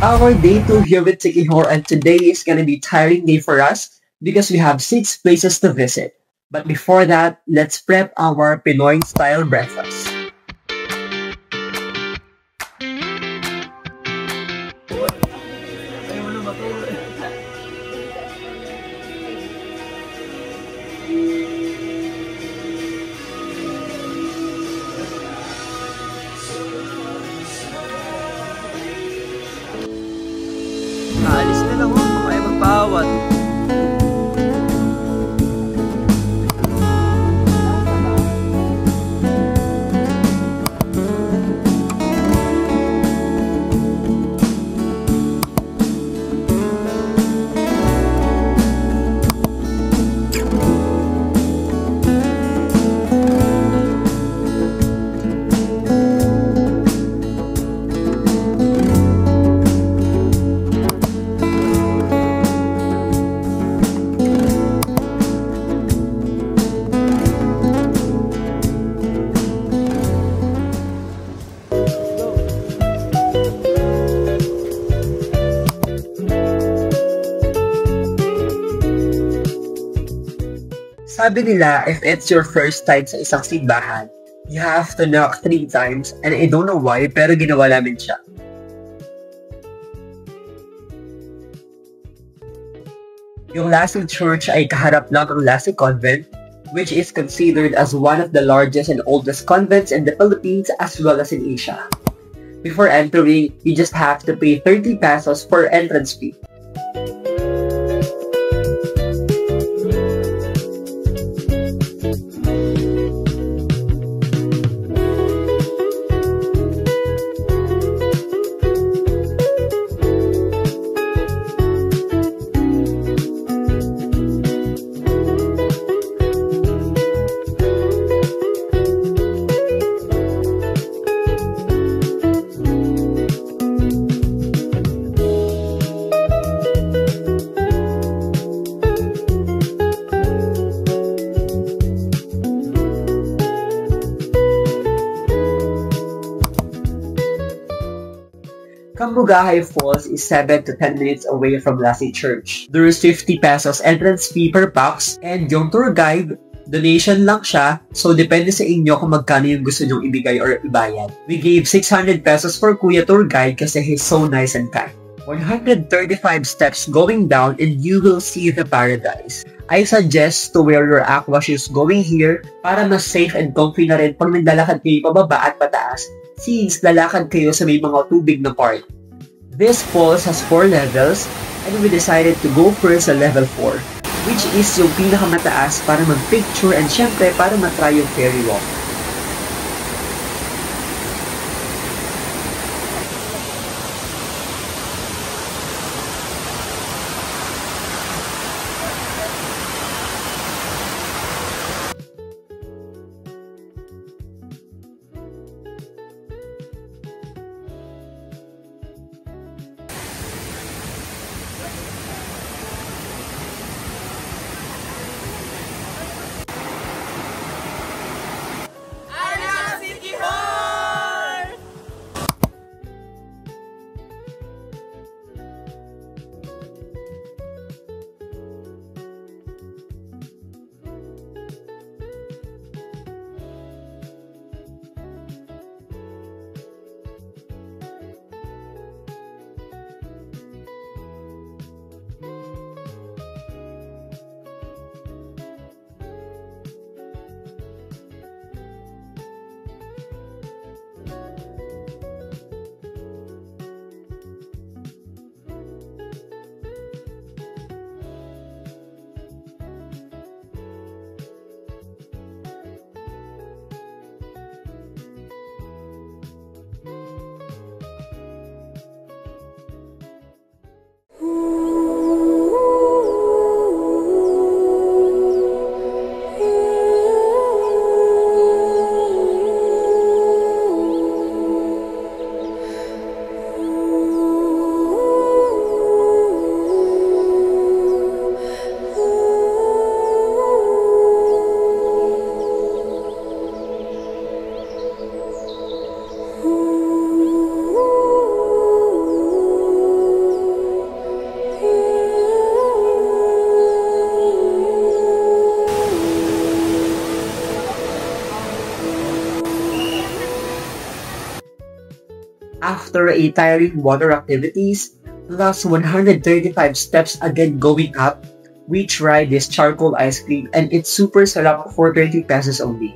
Our day 2 here with Sikihor, and today is gonna be tiring day for us because we have 6 places to visit. But before that, let's prep our Pinoy style breakfast. Alis ka lang, kung ayaw magpawat. Sabi nila, if it's your first time sa isang simbahan, you have to knock 3 times, and I don't know why, pero ginawa namin siya. Yung Lassie Church ay kaharap lang ng Lassie Convent, which is considered as one of the largest and oldest convents in the Philippines as well as in Asia. Before entering, you just have to pay 30 pesos for entrance fee. Cambugahay Falls is 7 to 10 minutes away from Lassie Church. There is 50 pesos entrance fee per box, and yung tour guide, donation lang siya, so depende sa inyo kung magkano yung gusto nyong ibigay or ibayad. We gave 600 pesos for Kuya Tour Guide kasi he's so nice and kind. 135 steps going down and you will see the paradise. I suggest to wear your aqua shoes going here para mas safe and comfy na rin pag naglalakad kayo pababa at pataas, since lalakad kayo sa may mga tubig na part. This falls has 4 levels, and we decided to go first sa level 4, which is yung pinakamataas para mag-picture and syempre para matry yung ferry walk. after a tiring water activities, plus 135 steps again going up, we tried this charcoal ice cream and it's super sarap for 30 pesos only.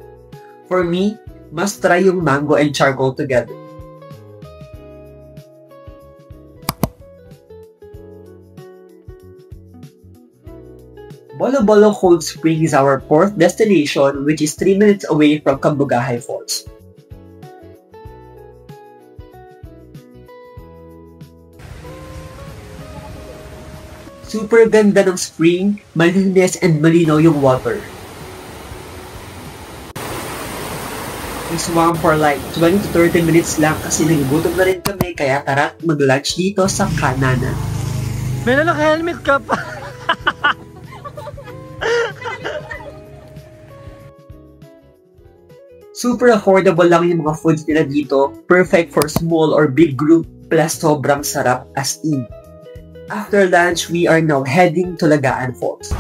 For me, must try yung mango and charcoal together. Bolo Bolo Cold Spring is our fourth destination, which is 3 minutes away from Cambugahay Falls. Super ganda ng spring, malinis and malinaw yung water. We swam for like 20 to 30 minutes lang kasi nagugutom na rin kami, kaya tara mag-lunch dito sa Kanana. May naka-helmet ka pa! Super affordable lang yung mga foods nila dito, perfect for small or big group, plus sobrang sarap as in. After lunch, we are now heading to Lagaan Falls.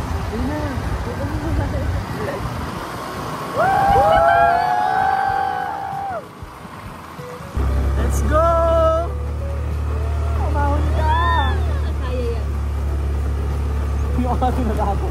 Let's go! Umahon ka! Kaya yan. Yung ako nagabo.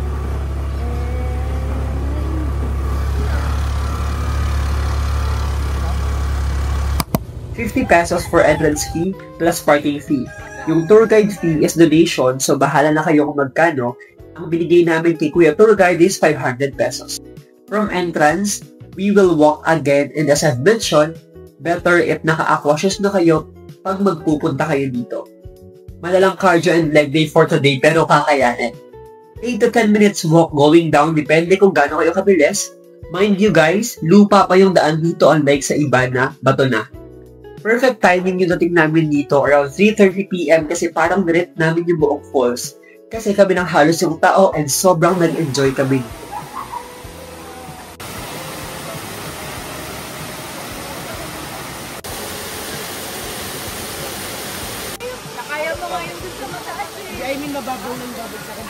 50 pesos for entrance fee plus parking fee. Yung tour guide fee is donation, so bahala na kayo kung magkano. Ang binigay namin kay Kuya Tour Guide is 500 pesos. From entrance, we will walk again, and as I've mentioned, better if naka-aqua shoes na kayo pag magpupunta kayo dito. Malalang cardio and leg day for today pero kakayanin. 8 to 10 minutes walk going down, depende kung gaano kayo kabilis. Mind you guys, lupa pa yung daan dito unlike sa iba na bato na. Perfect timing yung dating namin dito around 3:30 PM kasi parang nirit namin yung buong falls. Kasi kami ng halos yung tao and sobrang nag-enjoy kami. Nakaya mo nga yung gusto mo sa kasi. I mean, mababaw ng babag sa akin.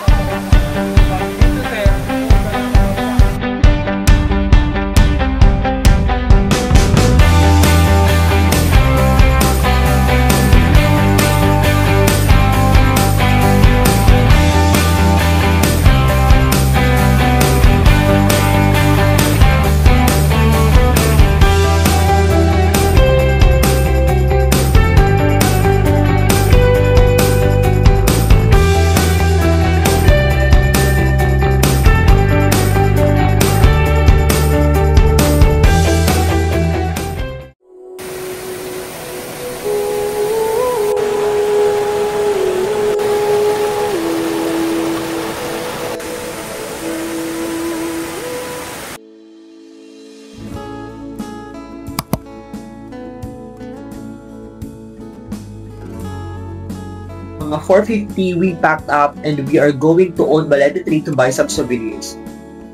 Mga 4:50, we packed up and we are going to Old Balete Tree to buy some souvenirs.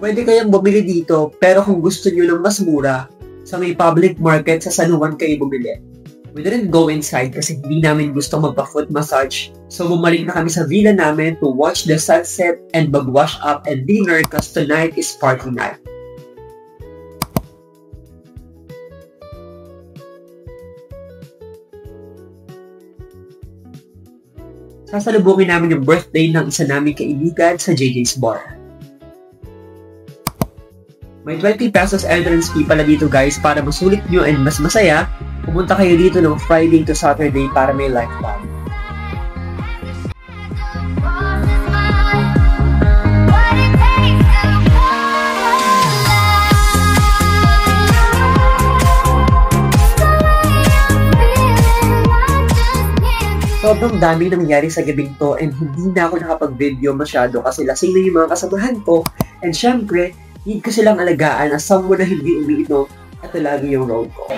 Pwede kayang bumili dito, pero kung gusto nyo ng mas mura, sa may public market sa San Juan kayo bumili. We didn't go inside kasi hindi namin gusto magpa-foot massage, so bumalik na kami sa villa namin to watch the sunset and mag-wash up and dinner because tonight is party night. Sasalubungin namin yung birthday ng isa naming kaibigan sa JJ's Bar. May 20 pesos entrance fee pala dito guys para masulit nyo and mas masaya. Pumunta kayo dito ng Friday to Saturday para may live band. Sobrang dami nangyari sa gabing to and hindi na ako nakapag-video masyado kasi lasing na yung mga kasamahan ko and syempre, need ko silang alagaan as someone na hindi umiinom at lagi yung road ko.